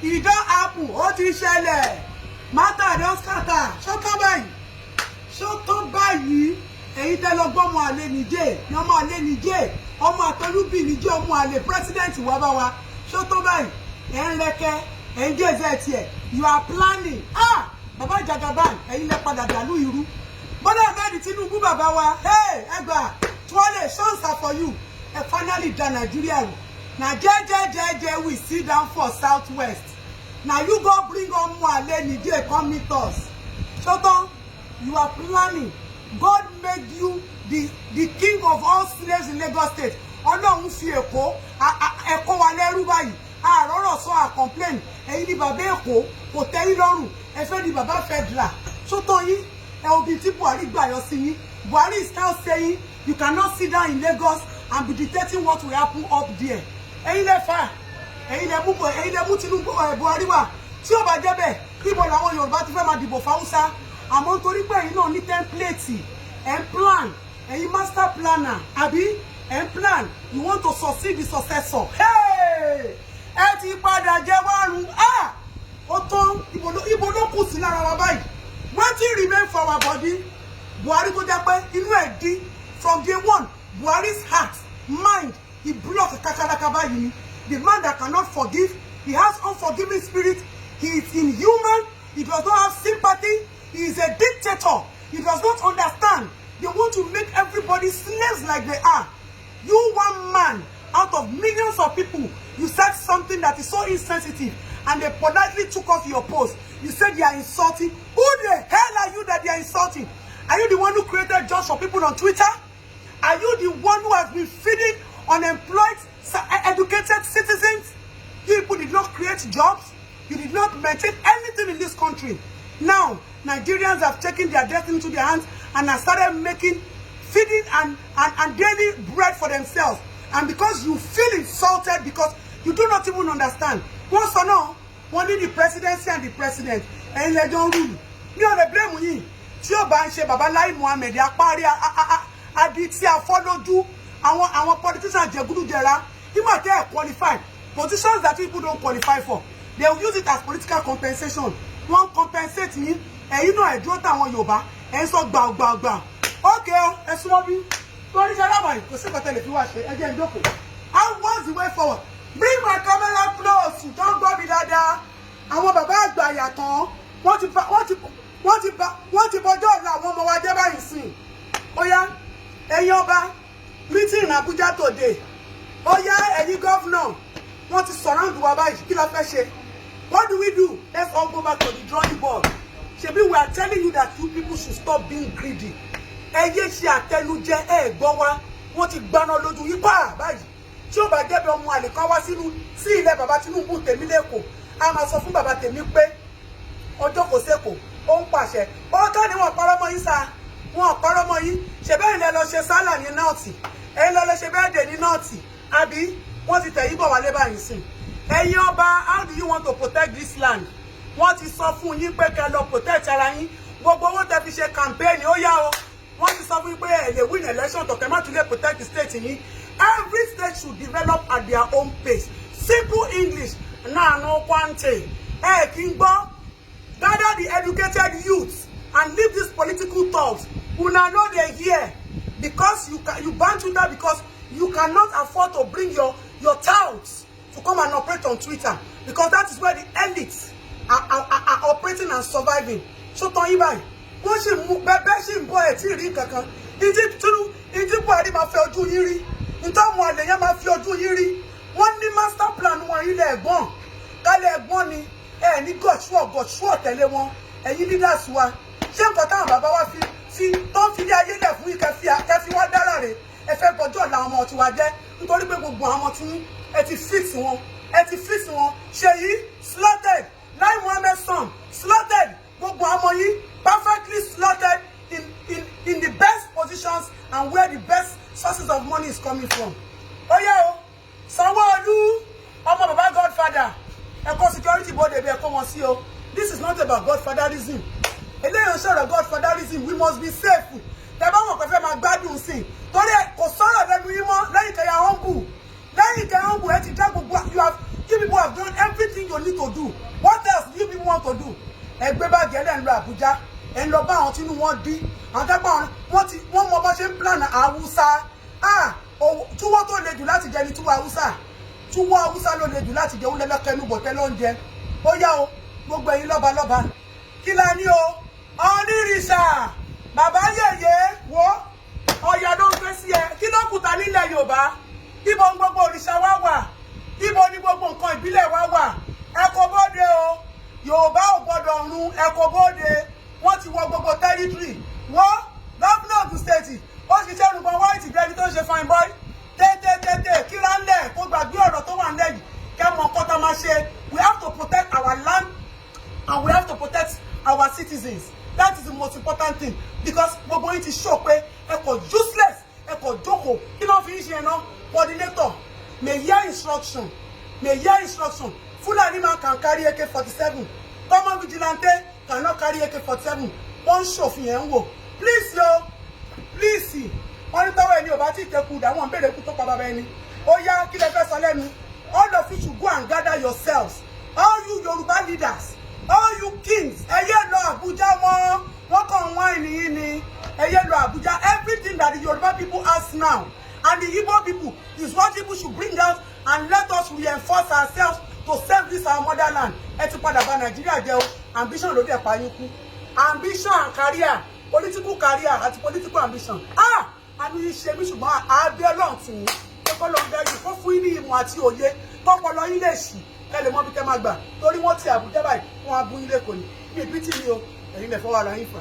it don happen ó ti ṣẹlẹ̀ matter don scatter ṣó tó báyìí èyí tẹ́ lọ gbọ́ ọmọ àlè níjẹ́ ní ọmọ àlè níjẹ́ ọmọ àtọ́lúbì níjẹ́ ọmọ àlè president wà bá wa ṣó tó báyìí ẹ̀ ń rẹ́kẹ́ ẹ̀ ń gẹ́zẹ́ tiẹ̀ you are planning bàbá Jagaban ẹ̀yin lẹ padà dàlú irú Bọ́lá Ahmed Tinubu bàbá wa ẹgbà tuwálé ṣọ́nsà for you ẹ finally da Nigeria rù na jẹ́jẹ́jẹ́jẹ́ we sit down for southwest na you go bring ọmọ àlè níjẹ́ come meet us ṣótán you are planning. God made you the king of all slaves in Lagos State. Ọlọ́run fi Èkó wa lẹ́rú báyìí. Àrọ́rọ̀ sọ à complain. Ẹ̀yin ni bàbá Èkó kò tẹ́yìn lọ́rùn. Ẹ fẹ́ di bàbá federal. Ṣótọ́ yín ẹ obi tí Buhari gbà yọ sí yín. Buhari is now saying you cannot sit down in Lagos and be dictating what will happen up there. Ẹ̀yin lẹ fà. Ẹ̀yin lẹ mú Tinubu Buhari wá. Tí ó bá jẹ́ bẹ́ẹ̀, ibo làwọn Yorùbá ti fẹ́ máa dìbò fáwúsá. Àmọ́ nítorí pé ẹ̀yin náà ní template and plan ẹ̀yin master planner àbí and plan you want to succeed the successor ẹ ti padà jẹ wárùn ó tán ibo ló kù sí lára wa báyìí wetin remain for our body Buhari tó jẹ́ pé inú ẹ̀ dí from day one Buhari's heart mind he block kakaraka báyìí ni the man that cannot forgive he has unforgiving spirit he is inhuman he does not have sympathy. He is a dictator. He does not understand. They want to make everybody slaves like they are. You one man out of millions of people, you said something that is so insensitive and they politely took off your post. You said you are insulting. Who the hell are you that they are insulting? Are you the one who created jobs for people on Twitter? Are you the one who has been feeding unemployed, educated citizens? You people did not create jobs. You did not maintain anything in this country. Now, Nigerians have taken their destiny into their hands and have started feeding and daily bread for themselves. And because you feel insulted, because you do not even understand. Once or no, only the presidency and the president. And they don't rule. You know the blame you. Tí ó bá ń ṣe Baba Lai Mohammed apari aditi afoloju àwọn politicians jegudujera. He might qualify positions that people don't qualify for. They will use it as political compensation. Wọ́n compensate yín ẹ̀yin náà ẹ dúró táwọn Yorùbá ẹ sọ gbàgbàgbà okay ẹ súnmọ́ bí torí ṣe lábàáyé kò sí kọ́tẹ́ lè fi wá ṣe ẹjẹ́ ìjókòó. How was the way forward? Bring my camera close don't gbọ́ mi dáadáa. Àwọn bàbá àgbà yàtọ̀ wọ́n ti bọjọ́ ọ̀la àwọn ọmọ wa jẹ́ báyìí sìn. Ó yá ẹ̀yin ọba meeting in Abuja today. Ó yá ẹ̀yin governor wọ́n ti surround wa báyìí kí la fẹ́ ṣe? What do we do? Let's all go back to the drawing board. Shebi, we are telling you that you people should stop being greedy. Eye ṣe àtẹnujẹ gbọ́ wá. Wọ́n ti gbaná lójú yípa báyìí. Tí ó bá jẹ́ bí ọmọ àlè kan wá sí ilẹ̀ bàbá Tinubu tèmi lẹ́kọ̀ọ́. A máa sọ fún bàbá tèmi pé ọjọ́ kò sẹ́kọ̀ọ́. Ó ń pàṣẹ. Ó tán ni wọ́n parọ́ mọ́ yín sa. Wọ́n parọ́ mọ́ yín. Ṣebí ilẹ̀ lọ ṣe sálà ní nọ́ọ̀tì. Ẹ̀yin lọ ṣe bẹ́ẹ̀dẹ̀ ní nọ́ọ̀tì. Àbí wọ́n ti tẹ̀yìn bọ̀ wálé báyìí sìn. Ẹ̀yin ọba, how do you want to protect this land? Wọ́n ti sọ fún yín pé kẹ́ lọ protect ara yín. Gbogbo owó tẹ́ fi ṣe campaign ó yá o. Wọ́n ti sọ fún yín pé ẹ lè win election tó kẹ́ má tún lè protect the state yín. Every state should develop at their own pace. Simple English. Nah, no quante. Kí n gbọ́. Gather the educated youth and leave these political talks. Una know they hear because you ban to that because you cannot afford to bring your touts to come and operate on Twitter because that is where the elites are operating and surviving. So tán yín báyìí wọ́n ṣì mú bẹ́ẹ̀ ṣì ń bọ́ ẹ̀ tí ì rí kankan ìdí Buhari máa fẹ́ ojú yín rí nítawọn àlè yẹn máa fi ojú yín rí wọ́n ní master plan wọn ilẹ̀ ẹ̀gbọ́n kálẹ̀ ẹ̀gbọ́n ni ẹ̀ ní gọ̀ṣúọ̀ tẹ̀lé wọn ẹ̀yin leaders wa ṣé nǹkan táwọn bàbá wa fi tó ń fi ilé ayé lẹ̀ fún kẹfí wá dára rè ẹ fẹ́ gbọ́jọ́ ọ̀la ọmọ tiwa jẹ́ nítorí pé gbogbo àwọn ọmọ tí ẹ ti fix wọn Ṣèyí slaughtered Lai Mohammed son slaughtered gbogbo ọmọ yìí perfectly slaughtered in the best positions and where the best sources of money is coming from. Oya o Sanwo-Olu ọmọ baba Godfather ẹ̀kọ́ security board ẹ̀bẹ̀ ẹ̀kọ́ wọn sí o. This is not about godfatherism. Eléyìí ń sọ̀rọ̀ godfatherism we must be safe. Tẹ́ bá wọn pẹ́ fẹ́ máa gbádùn sí i torí kò sọ̀rọ̀ lẹ́nu yín mọ́ lẹ́yìn kẹyà humble ẹ ti dá gbogbo you people have done everything you need to do? What else do you people want to do? Ẹgbẹ́ bá gẹ́lẹ́ ń lọ Àbújá, ẹ̀ ń lọ bá àwọn tínú wọn dí, àwọn tápá wọn mọ bá ṣe ń plan Haúsá. Túwọ́ tó le jù láti jẹ ni túwọ́ Haúsá. Túwọ́ Haúsá ló le jù láti jẹ, ó lẹ́lẹ́kẹ́nu bọ̀tẹ́ ló ń jẹ. Ó yá o, gbogbo ẹ̀yin lọ́balọ́ba. Kí la ní o? Onírìṣà, bàbá yèyé, wo, Ọya ló ń gbé sí ẹ. Kí ló kùtà nílẹ̀ Yorùbá? Ibo ń gbogbo òrìṣà wa wà? Ibo ni gbogbo nǹkan ìbílẹ̀ wa wà? Ẹ kò bóde o. Yorùbá ò gbọdọ̀ run, ẹ kò bóde. Wọ́n ti wọ gbogbo territory. Wọ́n governor of the state. Ó ṣiṣẹ́ rúbọ white bẹ́ẹ̀ni tó ń ṣe fine boy. Tètè kí ra ń lẹ̀ kó gbàgbé ọ̀rọ̀ tó wà ń lẹ̀ yìí. Kẹ́ mọ nǹkan tá máa ṣe. We have to protect our land and we have to protect our citizens. That is the most important thing because gbogbo yín ti show pé ẹ kò useless, ẹ kò jókòó. Kí ló fi ń ṣe náà? Coordinator, may hear instruction. Fulani man can carry AK-47. Common vigilante cannot carry AK-47. Wọ́n ṣòfin ẹ̀ ń wò. Please yo, please. Wọ́n ní tọ́wọ́ ẹni ò bá tí ì tẹ́kù dà wọ́n béèrè kú tó pa bàbá ẹni. Ó yá kí lẹ fẹ́ sọ lẹ́nu. All of you should go and gather yourselves. All you Yoruba leaders, all you kings, ẹ yé lọ Abuja wọn. Wọ́n kàn wọ́n ènìyàn ni. Ẹ yé lọ Abuja. Everything that the Yoruba people has now and the Igbo people is what people should bring out and let us reinforce ourselves to save this our motherland. Ẹ ti padà bà Nàìjíríà jẹ́ o. Ambition ló dé pa yín kú. Ambition and career, political career àti political ambition. Àbí ṣe mí ṣùgbọ́n àbí Ọlọ́run tì yín. Kọ́kọ́ lọ bẹ́ẹ̀ jù kó fún yín ní ìmọ̀ àti òye. Kọ́kọ́ lọ yín lè ṣì. Ẹ lè mọ bí kẹ́ máa gbà. Torí wọ́n ti Àbújá báyìí, wọ́n á bú yín lẹ́kọ̀ọ́ ni. Bí ìbí tì mí o, ẹ̀yin lè fọwọ́ ara yín fà.